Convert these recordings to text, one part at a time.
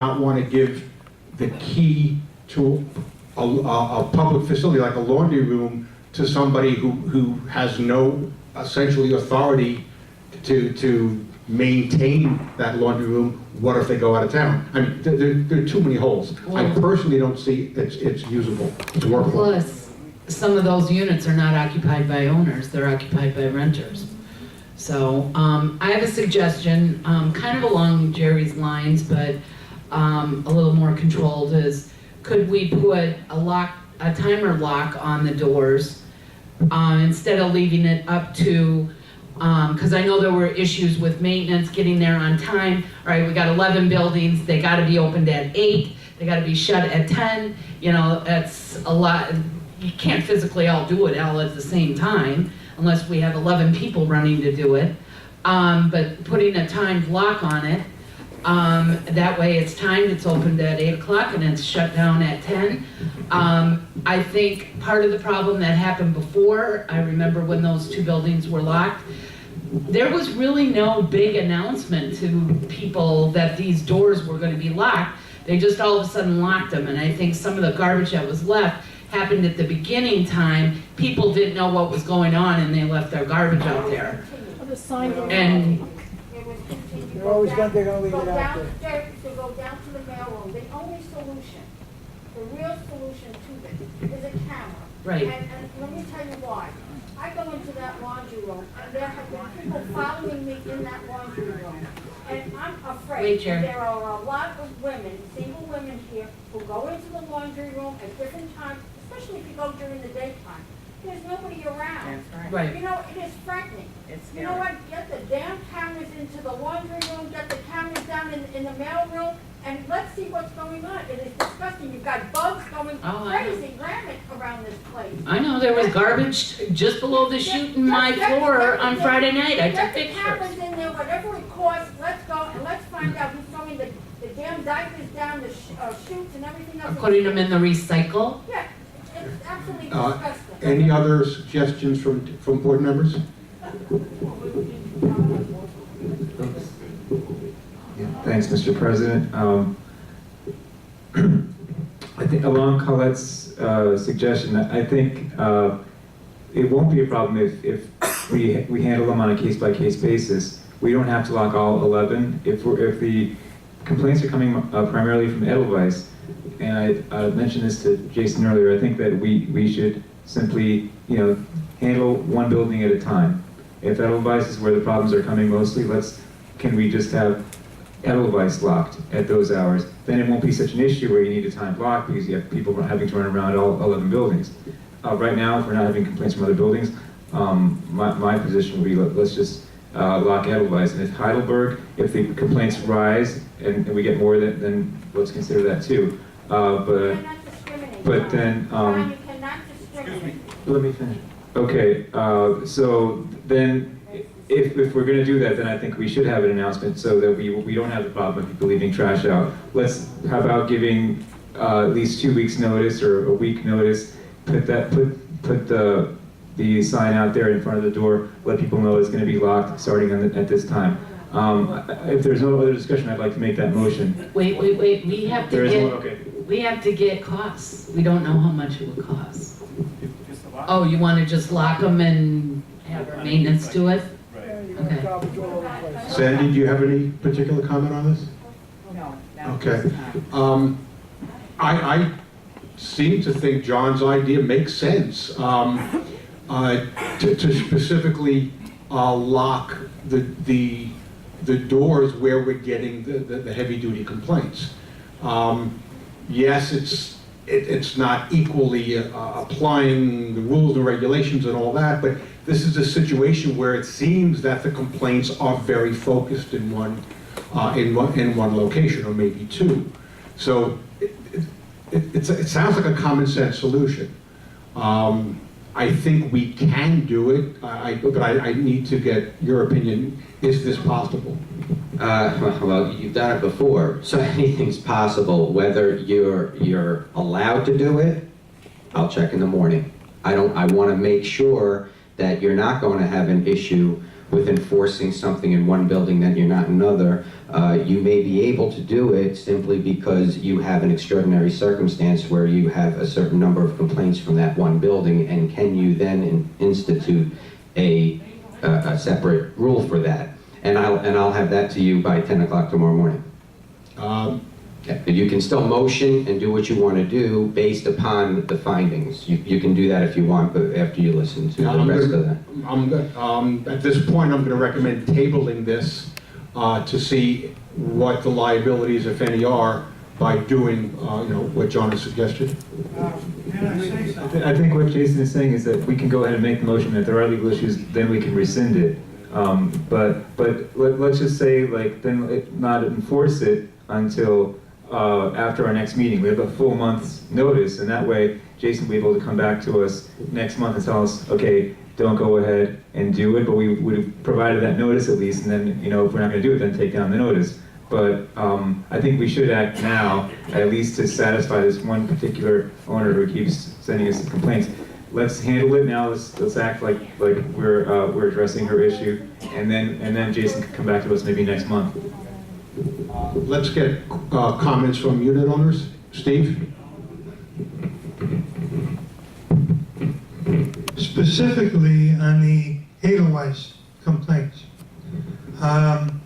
not want to give the key to a public facility like a laundry room to somebody who has no essentially authority to maintain that laundry room. What if they go out of town? I mean, there are too many holes. I personally don't see it's usable, it's workable. Plus, some of those units are not occupied by owners, they're occupied by renters. So, I have a suggestion, kind of along Jerry's lines, but a little more controlled, is could we put a timer lock on the doors instead of leaving it up to, because I know there were issues with maintenance, getting there on time. All right, we got 11 buildings, they gotta be opened at 8, they gotta be shut at 10, you know, that's a lot. You can't physically all do it all at the same time, unless we have 11 people running to do it. But putting a timed lock on it, that way it's timed, it's opened at 8 o'clock and it's shut down at 10. I think part of the problem that happened before, I remember when those 2 buildings were locked, there was really no big announcement to people that these doors were going to be locked. They just all of a sudden locked them, and I think some of the garbage that was left happened at the beginning time. People didn't know what was going on and they left their garbage out there. And they're always going to leave it out there. To go down to the mailroom, the only solution, the real solution to this is a camera. Right. And let me tell you why. I go into that laundry room and there have been people following me in that laundry room. And I'm afraid there are a lot of women, single women here, who go into the laundry room at different times, especially if you go during the daytime. There's nobody around. Right. You know, it is frightening. You know what? Get the damn cameras into the laundry room, get the cameras down in the mail room, and let's see what's going on. It is disgusting. You've got bugs going crazy rampant around this place. I know there was garbage just below the chute in my floor on Friday night. I took pictures. Get the cameras in there, whatever it costs. Let's go and let's find out who's throwing the damn diapers down the chutes and everything else. I'm putting them in the recycle. Yeah, it's absolutely disgusting. Any other suggestions from board members? Thanks, Mr. President. I think along Colette's suggestion, I think it won't be a problem if we handle them on a case-by-case basis. We don't have to lock all 11. If the complaints are coming primarily from Edelweiss, and I mentioned this to Jason earlier, I think that we should simply, handle one building at a time. If Edelweiss is where the problems are coming mostly, can we just have Edelweiss locked at those hours? Then it won't be such an issue where you need a timed lock because you have people having to run around all 11 buildings. Right now, if we're not having complaints from other buildings, my position would be let's just lock Edelweiss. And if Heidelberg, if the complaints rise and we get more, then let's consider that too. But then, let me finish. Okay, so then if we're going to do that, then I think we should have an announcement so that we don't have the problem of people leaving trash out. How about giving at least 2 weeks notice or a week notice, put the sign out there in front of the door, let people know it's going to be locked starting at this time. If there's no other discussion, I'd like to make that motion. Wait, we have to get costs. We don't know how much it would cost. Oh, you want to just lock them and have our maintenance do it? Okay. Sandy, do you have any particular comment on this? No. Okay. I seem to think John's idea makes sense. To specifically lock the doors where we're getting the heavy-duty complaints. Yes, it's not equally applying the rules and regulations and all that, but this is a situation where it seems that the complaints are very focused in one location, or maybe 2. So it sounds like a common sense solution. I think we can do it, but I need to get your opinion. Is this possible? Well, you've done it before, so anything's possible. Whether you're allowed to do it, I'll check in the morning. I want to make sure that you're not going to have an issue with enforcing something in one building that you're not in another. You may be able to do it simply because you have an extraordinary circumstance where you have a certain number of complaints from that one building, and can you then institute a separate rule for that? And I'll have that to you by 10 o'clock tomorrow morning. But you can still motion and do what you want to do based upon the findings. You can do that if you want, but after you listen to the rest of that. At this point, I'm going to recommend tabling this to see what the liabilities, if any, are by doing, what John has suggested. Can I say something? I think what Jason is saying is that we can go ahead and make the motion. If there are legal issues, then we can rescind it. But let's just say, like, then not enforce it until after our next meeting. We have a full month's notice, and that way Jason will be able to come back to us next month and tell us, okay, don't go ahead and do it, but we would have provided that notice at least, and then, if we're not going to do it, then take down the notice. But I think we should act now, at least to satisfy this one particular owner who keeps sending us complaints. Let's handle it now. Let's act like we're addressing her issue, and then Jason can come back to us maybe next month. Let's get comments from unit owners. Steve? Specifically on the Edelweiss complaints. From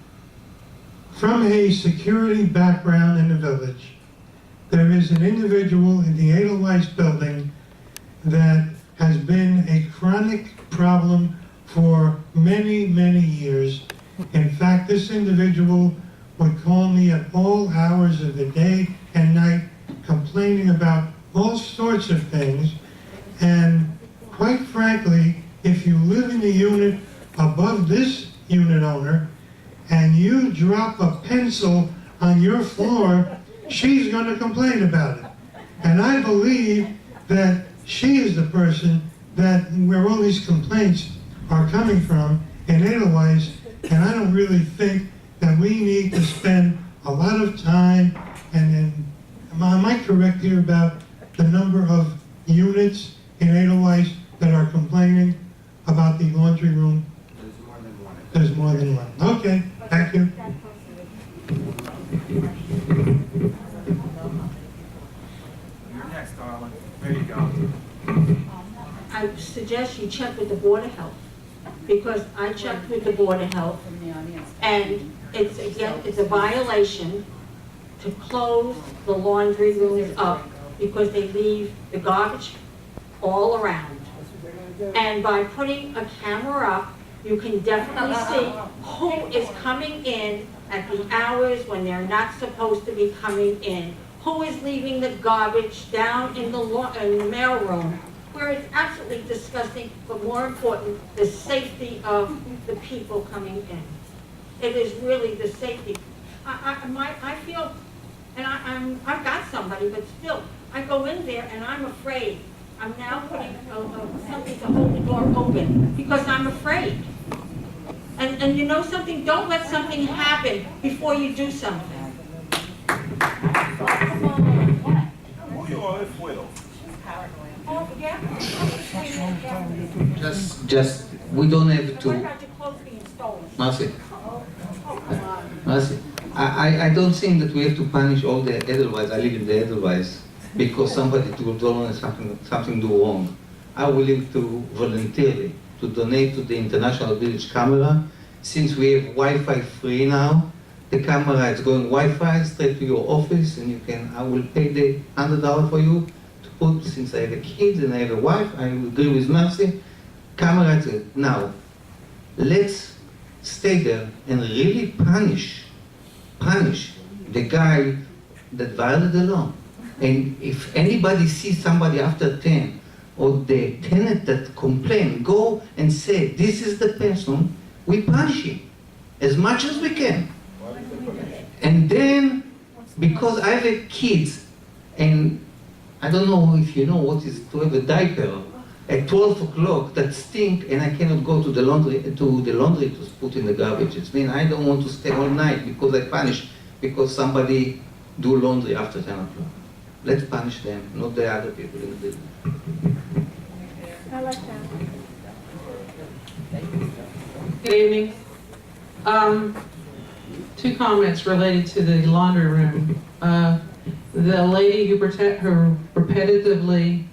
a security background in the village, there is an individual in the Edelweiss building that has been a chronic problem for many, many years. In fact, this individual would call me at all hours of the day and night complaining about all sorts of things. And quite frankly, if you live in a unit above this unit owner and you drop a pencil on your floor, she's going to complain about it. And I believe that she is the person where all these complaints are coming from in Edelweiss, and I don't really think that we need to spend a lot of time, and am I correct here about the number of units in Edelweiss that are complaining about the laundry room? There's more than one. Okay, thank you. Yes, darling. There you go. I suggest you check with the Board of Health, because I checked with the Board of Health, and it's a violation to close the laundry rooms up because they leave the garbage all around. And by putting a camera up, you can definitely see who is coming in at the hours when they're not supposed to be coming in, who is leaving the garbage down in the mail room, where it's absolutely disgusting, but more important, the safety of the people coming in. It is really the safety. I feel, and I've got somebody, but still, I go in there and I'm afraid. I'm now putting something to hold the door open because I'm afraid. And you know something? Don't let something happen before you do something. Oh, yeah? Just, we don't have What to, about your clothes being stolen? Mercy, Oh, come on. Mercy. I don't think that we have to punish all the Edelweiss. I live in the Edelweiss because somebody told something do wrong. I'm willing to voluntarily to donate to the International Village camera. Since we have Wi-Fi free now, the camera is going Wi-Fi straight to your office, and I will pay the $100 for you to put, since I have a kid and I have a wife, I agree with Mercy, camera. Now, let's stay there and really punish the guy that violated the law. And if anybody sees somebody after 10, or the tenant that complain, go and say, this is the person, we punish him as much as we can. And then, because I have kids, and I don't know if you know what is to have a diaper at 12 o'clock that stink, and I cannot go to the laundry to put in the garbage. It means I don't want to stay all night because I punish because somebody do laundry after 10 o'clock. Let's punish them, not the other people in the building. I like that. Good evening. Two comments related to the laundry room. The lady who repetitively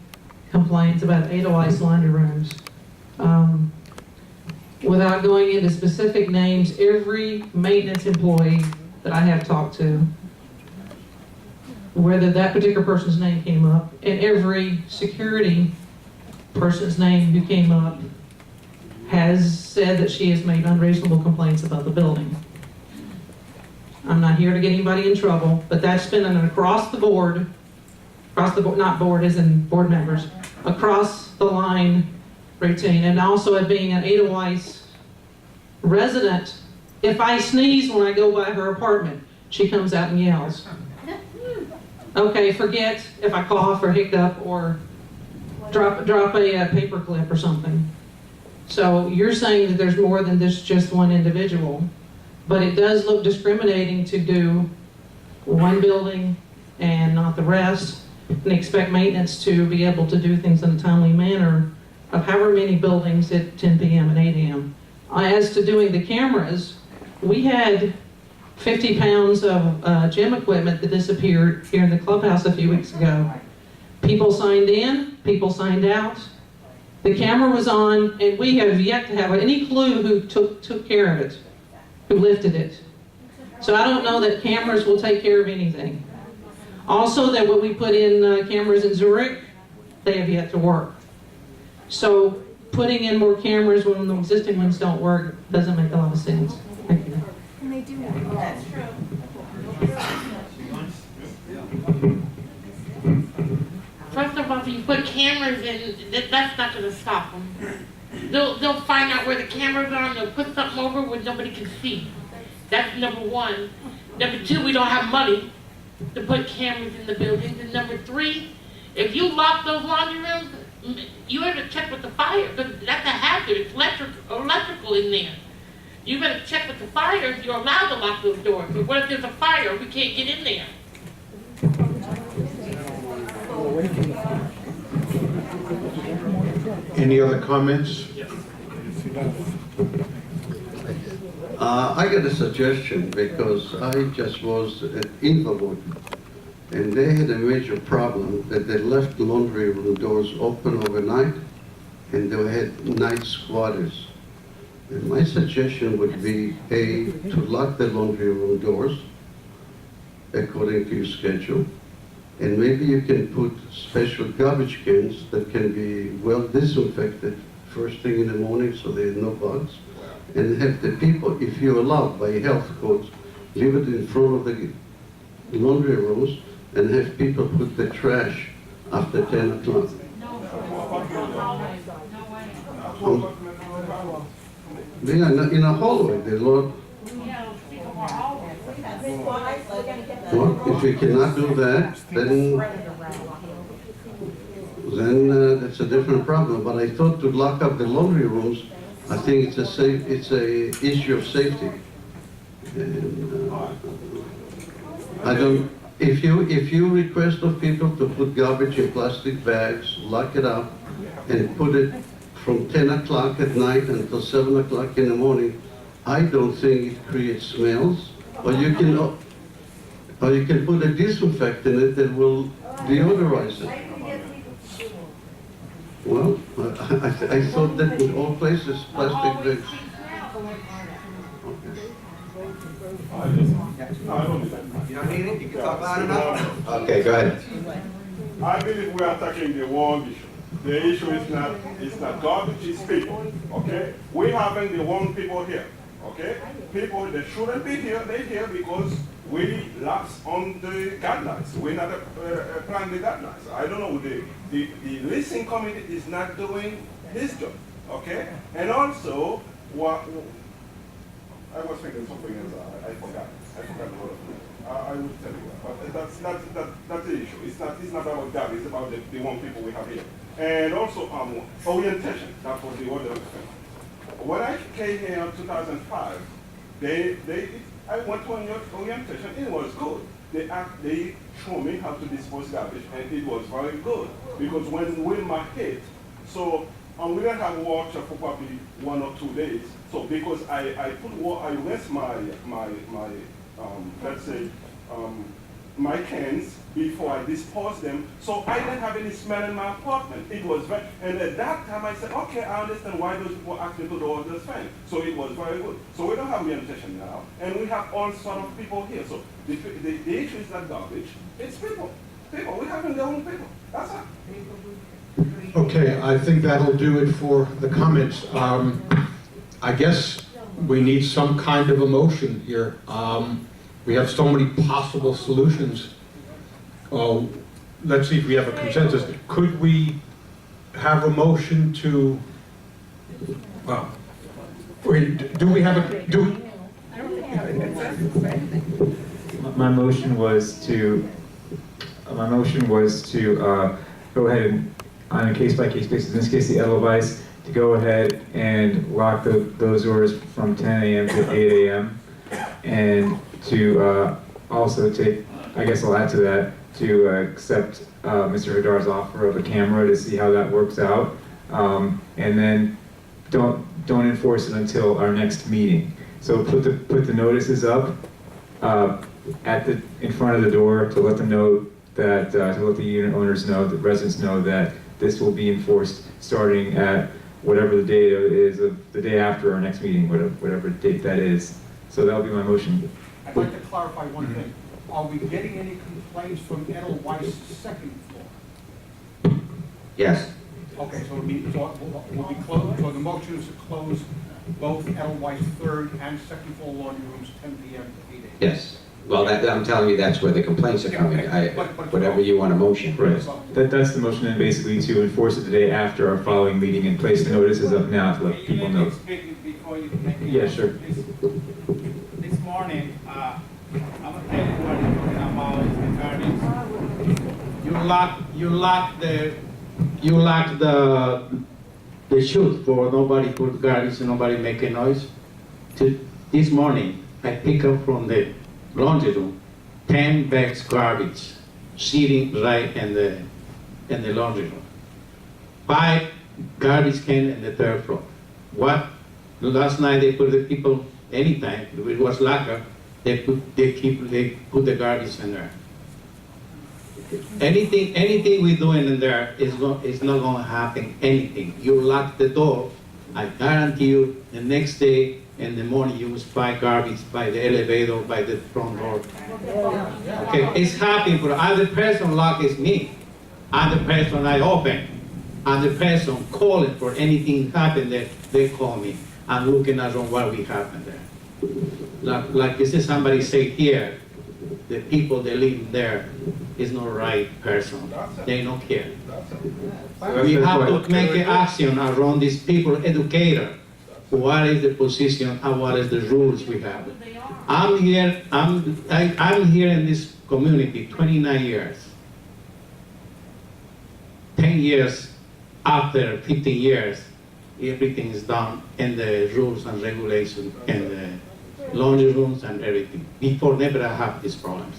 complains about Edelweiss laundry rooms. Without going into specific names, every maintenance employee that I have talked to, whether that particular person's name came up, and every security person's name who came up, has said that she has made unreasonable complaints about the building. I'm not here to get anybody in trouble, but that's been an across the board, not board as in board members, across the line routine. And also it being an Edelweiss resident, if I sneeze when I go by her apartment, she comes out and yells. Okay, forget if I cough or hiccup or drop a paper clip or something. So you're saying that there's more than this just one individual, but it does look discriminating to do one building and not the rest, and expect maintenance to be able to do things in a timely manner of however many buildings at 10 p.m. and 8 a.m. As to doing the cameras, we had 50 pounds of gym equipment that disappeared here in the clubhouse a few weeks ago. People signed in, people signed out. The camera was on, and we have yet to have any clue who took care of it, who lifted it. So I don't know that cameras will take care of anything. Also, that when we put in cameras in Zurich, they have yet to work. So putting in more cameras when the existing ones don't work doesn't make a lot of sense. Thank you. And they do. That's true. First of all, if you put cameras in, that's not going to stop them. They'll find out where the cameras are and they'll put something over where nobody can see. That's number one. Number two, we don't have money to put cameras in the buildings. And number three, if you lock those laundry rooms, you have to check with the fire, because that's a hazard. It's electrical in there. You better check with the fire if you're allowed to lock those doors. But what if there's a fire? We can't get in there. Any other comments? I got a suggestion, because I just was at Inverrary, and they had a major problem that they left the laundry room doors open overnight, and they had night squatters. And my suggestion would be, A, to lock the laundry room doors according to your schedule, and maybe you can put special garbage cans that can be well disinfected first thing in the morning so there are no bugs, and have the people, if you're allowed by health codes, leave it in front of the laundry rooms and have people put the trash after 10 o'clock. Yeah, in a hallway, the Lord. Well, if we cannot do that, then that's a different problem. But I thought to lock up the laundry rooms, I think it's a issue of safety. And I don't. If you request of people to put garbage in plastic bags, lock it up, and put it from 10 o'clock at night until 7 o'clock in the morning, I don't think it creates smells. Or you can put a disinfectant in it that will deodorize it. Well, I thought that in all places, plastic bags. Okay, go ahead. I believe we are tackling the wrong issue. The issue is not garbage, it's people, okay? We haven't the wrong people here, okay? People that shouldn't be here, they're here because we lapse on the guidelines. We're not applying the guidelines. I don't know, the leasing committee is not doing his job, okay? And also, I was thinking something else, I forgot the word of it. I will tell you, but that's the issue. It's not about that, it's about the one people we have here. And also orientation, that was the other thing. When I came here in 2005, I went to an orientation, it was good. They showed me how to dispose garbage, and it was very good. Because when Wilma hit, so and we didn't have water for probably 1 or 2 days. So because I rinse let's say, my cans before I dispose them, so I didn't have any smell in my apartment. It was very, and at that time I said, okay, I understand why those people asked me to do all this thing. So it was very good. So we don't have sanitation now, and we have all sort of people here. So the issue is not garbage, it's people. People, we have their own people, that's it. Okay, I think that'll do it for the comments. I guess we need some kind of a motion here. We have so many possible solutions. Let's see if we have a consensus. Could we have a motion to, do we have a, My motion was to go ahead and, on a case-by-case basis, in this case the Edelweiss, to go ahead and lock those doors from 10 a.m. to 8 a.m. and to also take, I guess I'll add to that, to accept Mr. Hadar's offer of a camera to see how that works out, and then don't enforce it until our next meeting. So put the notices up in front of the door to let them know that, to let the unit owners know, the residents know that this will be enforced starting at whatever the date is of the day after our next meeting, whatever date that is. So that'll be my motion. I'd like to clarify one thing. Are we getting any complaints from Edelweiss' second floor? Yes. Okay, so we'll be closed, so the motion is to close both Edelweiss third and second floor laundry rooms 10 p.m. to 8 a.m. Yes. Well, I'm telling you, that's where the complaints are coming. Whatever you want to motion. Right. That's the motion, and basically to enforce it the day after our following meeting and place the notices up now to let people know. Before you make it. Yeah, sure. This morning, I'm going to tell you what you're talking about is the garbage. You lock the chute for nobody put garbage and nobody make a noise. This morning, I pick up from the laundry room 10 bags garbage sitting right in the laundry room. 5 garbage cans in the third floor. What? Last night they put the people, anytime it was locker, they put the garbage in there. Anything we're doing in there is not going to happen. Anything. You lock the door, I guarantee you, the next day in the morning you will find garbage by the elevator, by the front door. Okay, it's happening, but other person lock is me. I'm the person I open. I'm the person calling for anything happen there. They call me. I'm looking around what we happen there. Like this is somebody say here, the people that live there is not right person. They don't care. We have to make an action around these people, educator. What is the position and what is the rules we have? I'm here in this community 29 years. 10 years after 15 years, everything is done in the rules and regulations and the laundry rooms and everything. Before, never have these problems.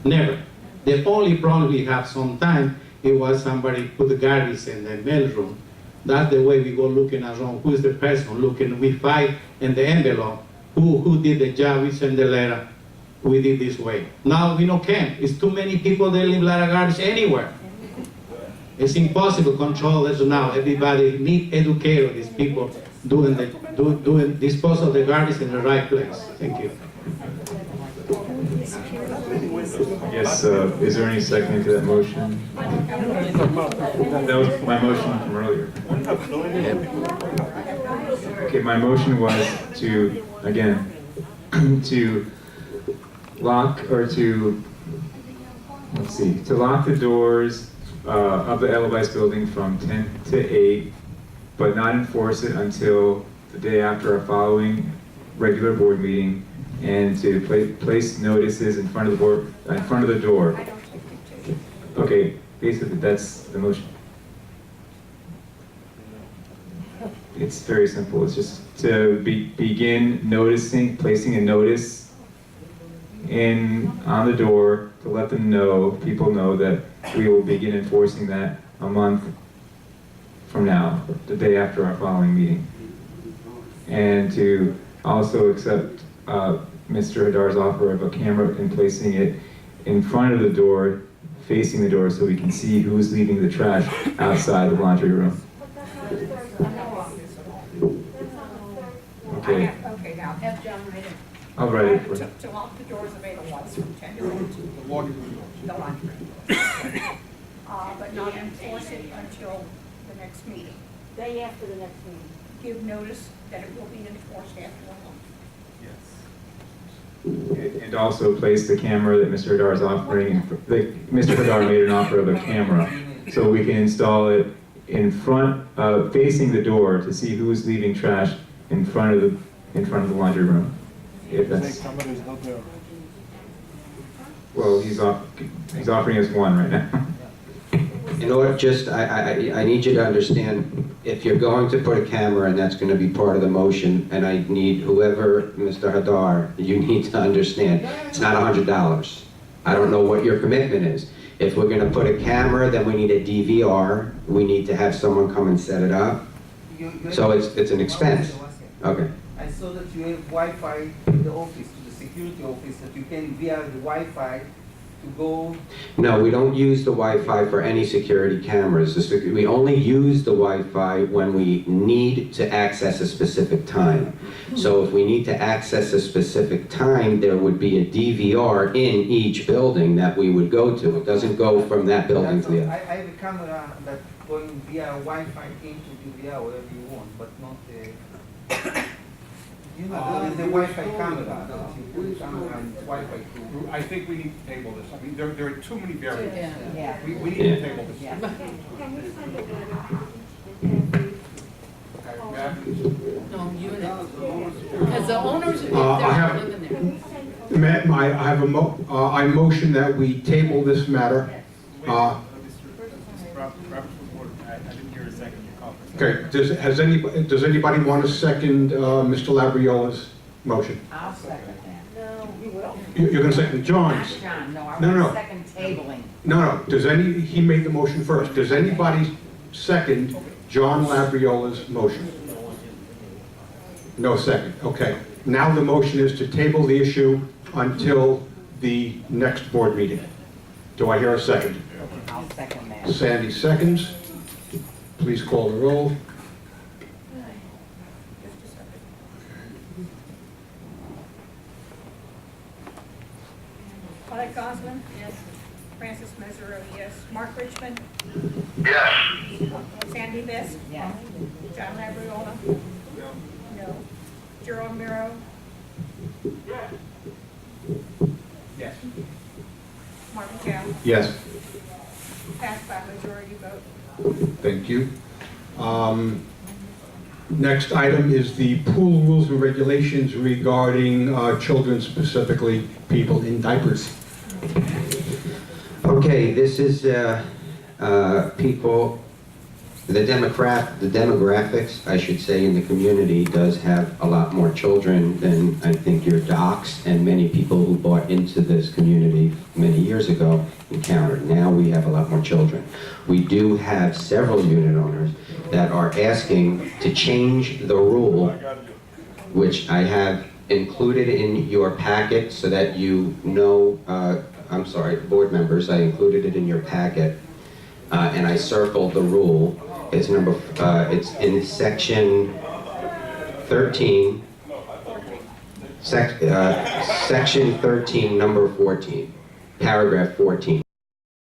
Never. The only problem we have sometimes, it was somebody put the garbage in the mail room. That's the way we go looking around. Who's the person looking? We find in the envelope who did the job. We send the letter. We did this way. Now we don't can. It's too many people. They leave a lot of garbage anywhere. It's impossible to control this now. Everybody need educate these people doing dispose of the garbage in the right place. Thank you. Yes. Is there any second to that motion? That was my motion from earlier. Okay, my motion was to, again, to lock or to, let's see, to lock the doors of the Edelweiss building from 10 to 8, but not enforce it until the day after our following regular board meeting, and to place notices in front of the door. Okay, basically that's the motion. It's very simple. It's just to begin noticing, placing a notice on the door to let them know, people know that we will begin enforcing that a month from now, the day after our following meeting. And to also accept Mr. Hadar's offer of a camera and placing it in front of the door, facing the door, so we can see who's leaving the trash outside the laundry room. Okay, Okay, now have John write it. I'll write it for you. To lock the doors of 801s from 10 to 1. The laundry room. The laundry room. But not enforce it until the next meeting. Day after the next meeting. Give notice that it will be enforced after 1 month. Yes. And also place the camera that Mr. Hadar is offering. Mr. Hadar made an offer of a camera, so we can install it in front, facing the door to see who's leaving trash in front of the laundry room. If that's, well, he's offering us one right now. In order, just, I need you to understand, if you're going to put a camera, and that's gonna be part of the motion, and I need whoever, Mr. Hadar, you need to understand, it's not $100. I don't know what your commitment is. If we're gonna put a camera, then we need a DVR, we need to have someone come and set it up, so it's an expense. Okay. I saw that you have Wi-Fi in the office, to the security office, that you can via the Wi-Fi to go. No, we don't use the Wi-Fi for any security cameras. We only use the Wi-Fi when we need to access a specific time. So if we need to access a specific time, there would be a DVR in each building that we would go to. It doesn't go from that building to the other. I have a camera that going via Wi-Fi into DVR, whatever you want, but not you know, there is a Wi-Fi camera that you put camera and Wi-Fi too. I think we need to table this. I mean, there are too many variables. Yeah. We need to table this. Yeah. Can we send a letter? No, units. Because the owners, if I have- they're living there. I motion that we table this matter. Wait, Mr. Robert's report, I didn't hear a second. Okay, does anybody want to second Mr. Labriola's motion? I'll second that. No, you will. You're going to second John's? John, no, I No, no. want second tabling. No, he made the motion first. Does anybody second John Labriola's motion? No second, okay. Now the motion is to table the issue until the next board meeting. Do I hear a second? I'll second that. Sandy seconds. Please call the roll. Claudia Goslin? Yes. Francis Mesereau, yes. Mark Richmond? Yes. Sandy Best? Yes. John Labriola? No. Gerald Miro? Yes. Martin Cow? Yes. Passed by majority vote. Thank you. Next item is the pool rules and regulations regarding children, specifically people in diapers. Okay, this is people, the demographics, I should say, in the community does have a lot more children than I think your docs and many people who bought into this community many years ago encountered. Now we have a lot more children. We do have several unit owners that are asking to change the rule, which I have included in your packet so that you know, I'm sorry, board members, I included it in your packet, and I circled the rule. It's it's in section 13, section 13, number 14, paragraph 14.